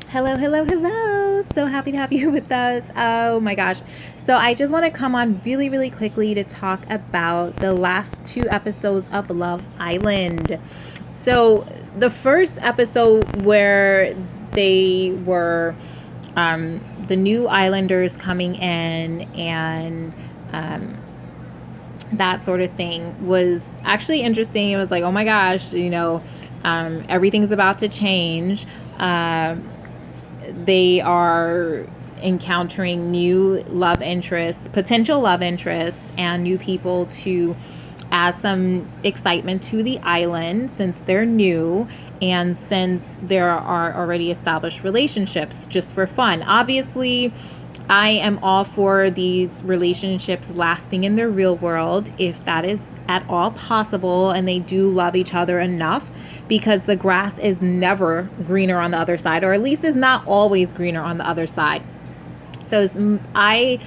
Hello, hello, hello. So happy to have you with us. Oh my gosh. So I just want to come on really, really quickly to talk about the last two episodes of Love Island. So the first episode where they were the new islanders coming in and that sort of thing was actually interesting. It was like, oh my gosh, everything's about to change. They are encountering new love interests, potential love interests, and new people to add some excitement to the island since they're new and since there are already established relationships just for fun. Obviously, I am all for these relationships lasting in the real world if that is at all possible and they do love each other enough, because the grass is never greener on the other side, or at least is not always greener on the other side. So I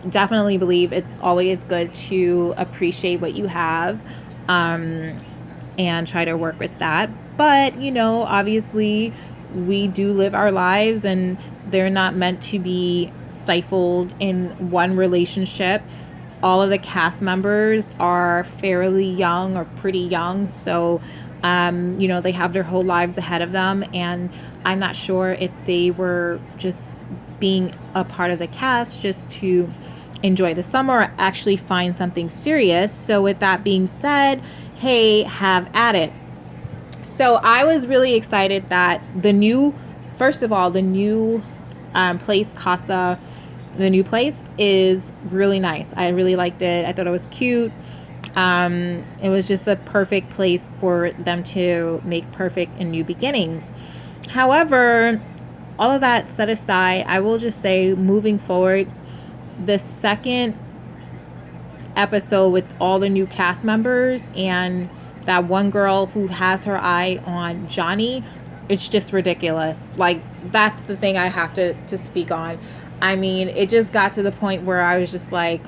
definitely believe it's always good to appreciate what you have and try to work with that. But, obviously we do live our lives and they're not meant to be stifled in one relationship. All of the cast members are fairly young or pretty young. So, they have their whole lives ahead of them. And I'm not sure if they were just being a part of the cast just to enjoy the summer or actually find something serious. So with that being said, hey, have at it. So I was really excited that the new place, Casa, the new place is really nice. I really liked it. I thought it was cute. It was just a perfect place for them to make perfect and new beginnings. However, all of that set aside, I will just say, moving forward, the second episode with all the new cast members and that one girl who has her eye on Johnny, it's just ridiculous. Like, that's the thing I have to speak on. I mean, it just got to the point where I was just like,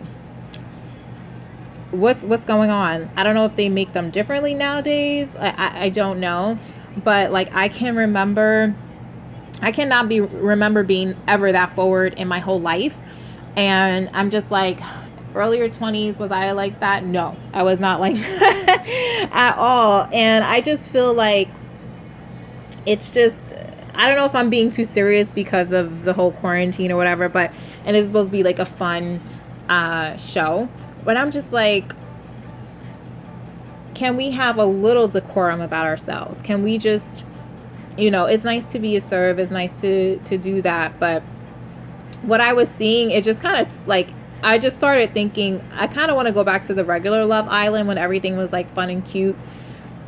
what's going on? I don't know if they make them differently nowadays. I don't know. But like, I cannot remember being ever that forward in my whole life. And I'm just like, earlier 20s, was I like that? No, I was not like that at all. And I just feel like it's just, I don't know if I'm being too serious because of the whole quarantine or whatever, and it's supposed to be like a fun show. But I'm just like, can we have a little decorum about ourselves? Can we just, it's nice to be a serve, it's nice to do that. But what I was seeing, it just kind of like, I just started thinking, I kind of want to go back to the regular Love Island when everything was like fun and cute.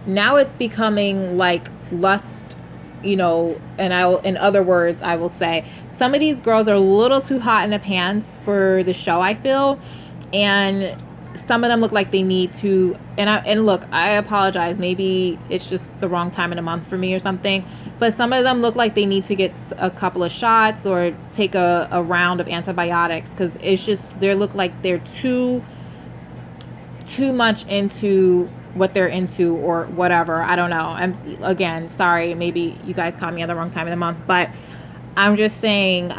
Now it's becoming like lust, in other words, I will say some of these girls are a little too hot in the pants for the show, I feel. And some of them look like they need to, and look, I apologize, maybe it's just the wrong time in the month for me or something, but some of them look like they need to get a couple of shots or take a round of antibiotics, because it's just, they look like they're too much into what they're into or whatever. I don't know. I'm, again, sorry, maybe you guys caught me at the wrong time of the month, but I'm just saying,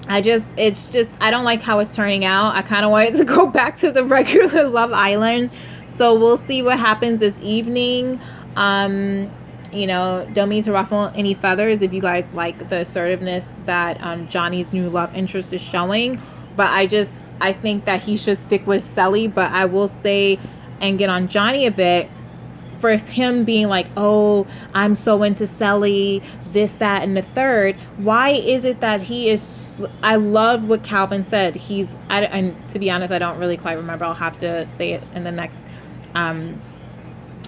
I don't like how it's turning out. I kind of wanted to go back to the regular Love Island. So we'll see what happens this evening. Don't mean to ruffle any feathers if you guys like the assertiveness that Johnny's new love interest is showing. But I think that he should stick with Selly. But I will say, and get on Johnny a bit, for him being like, oh, I'm so into Selly, this, that, and the third. Why is it that he is, I love what Calvin said. And to be honest, I don't really quite remember. I'll have to say it in the next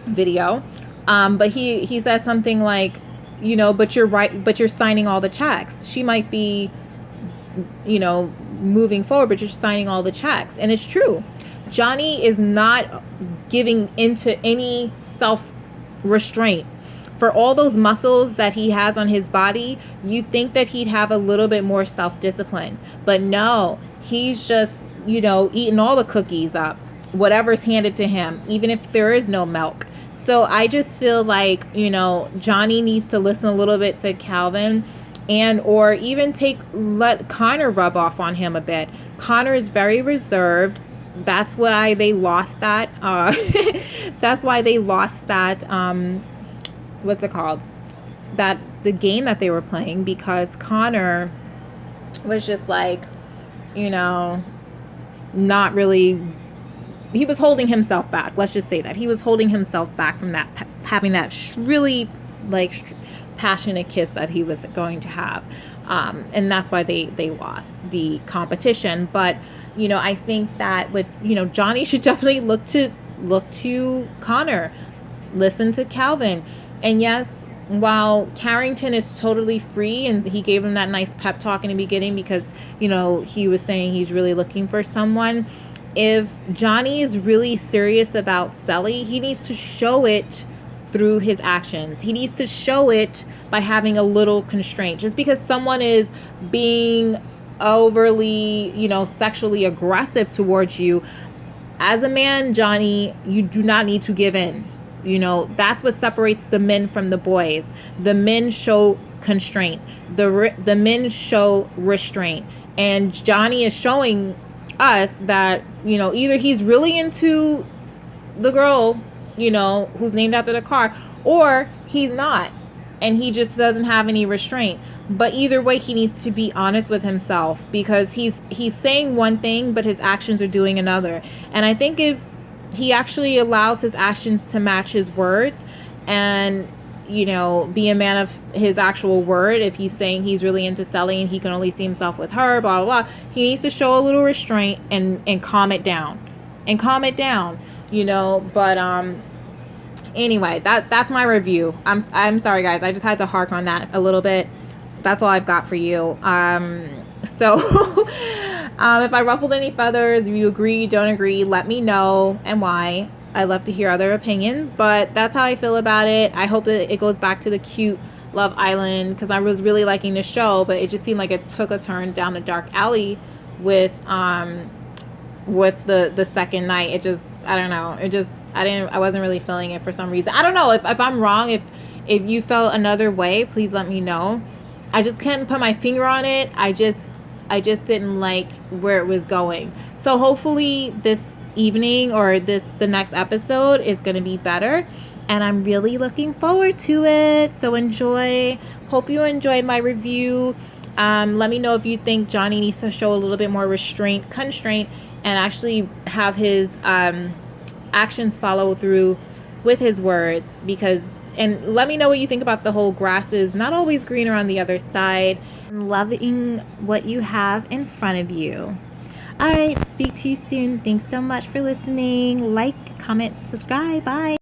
video. But he said something like, but you're right, but you're signing all the checks. She might be, moving forward, but you're signing all the checks. And it's true. Johnny is not giving into any self-restraint. For all those muscles that he has on his body, you'd think that he'd have a little bit more self-discipline. But no, he's just, eating all the cookies up, whatever's handed to him, even if there is no milk. So I just feel like, Johnny needs to listen a little bit to Calvin and or even let Connor rub off on him a bit. Connor is very reserved. That's why they lost that. That's why they lost that. What's it called? That the game that they were playing, because Connor was just like, you know, not really. He was holding himself back. Let's just say that he was holding himself back from that having that really passionate kiss that he was going to have, and that's why they lost the competition. But I think that with Johnny should definitely look to Connor, listen to Calvin, and yes, while Carrington is totally free, and he gave him that nice pep talk in the beginning because he was saying he's really looking for someone. If Johnny is really serious about Sally, he needs to show it through his actions. He needs to show it by having a little constraint. Just because someone is being overly, sexually aggressive towards you, as a man, Johnny, you do not need to give in. That's what separates the men from the boys. The men show constraint. The men show restraint. And Johnny is showing us that either he's really into the girl who's named after the car, or he's not, and he just doesn't have any restraint. But either way, he needs to be honest with himself, because he's saying one thing but his actions are doing another. And I think if he actually allows his actions to match his words, and be a man of his actual word, if he's saying he's really into Sally and he can only see himself with her, blah, blah, blah, he needs to show a little restraint and calm it down. But anyway, that's my review. I'm sorry, guys. I just had to hark on that a little bit. That's all I've got for you. So if I ruffled any feathers, if you agree, don't agree, let me know and why. I love to hear other opinions, but that's how I feel about it. I hope that it goes back to the cute Love Island, because I was really liking the show, but it just seemed like it took a turn down a dark alley with the second night. I don't know. I wasn't really feeling it for some reason. I don't know if I'm wrong. If you felt another way, please let me know. I just can't put my finger on it. I just didn't like where it was going. So hopefully this evening or the next episode is going to be better, and I'm really looking forward to it. So enjoy. Hope you enjoyed my review. Let me know if you think Johnny needs to show a little bit more constraint, and actually have his actions follow through with his words. And let me know what you think about the whole grass is not always greener on the other side. Loving what you have in front of you. All right, speak to you soon. Thanks so much for listening. Like, comment, subscribe. Bye.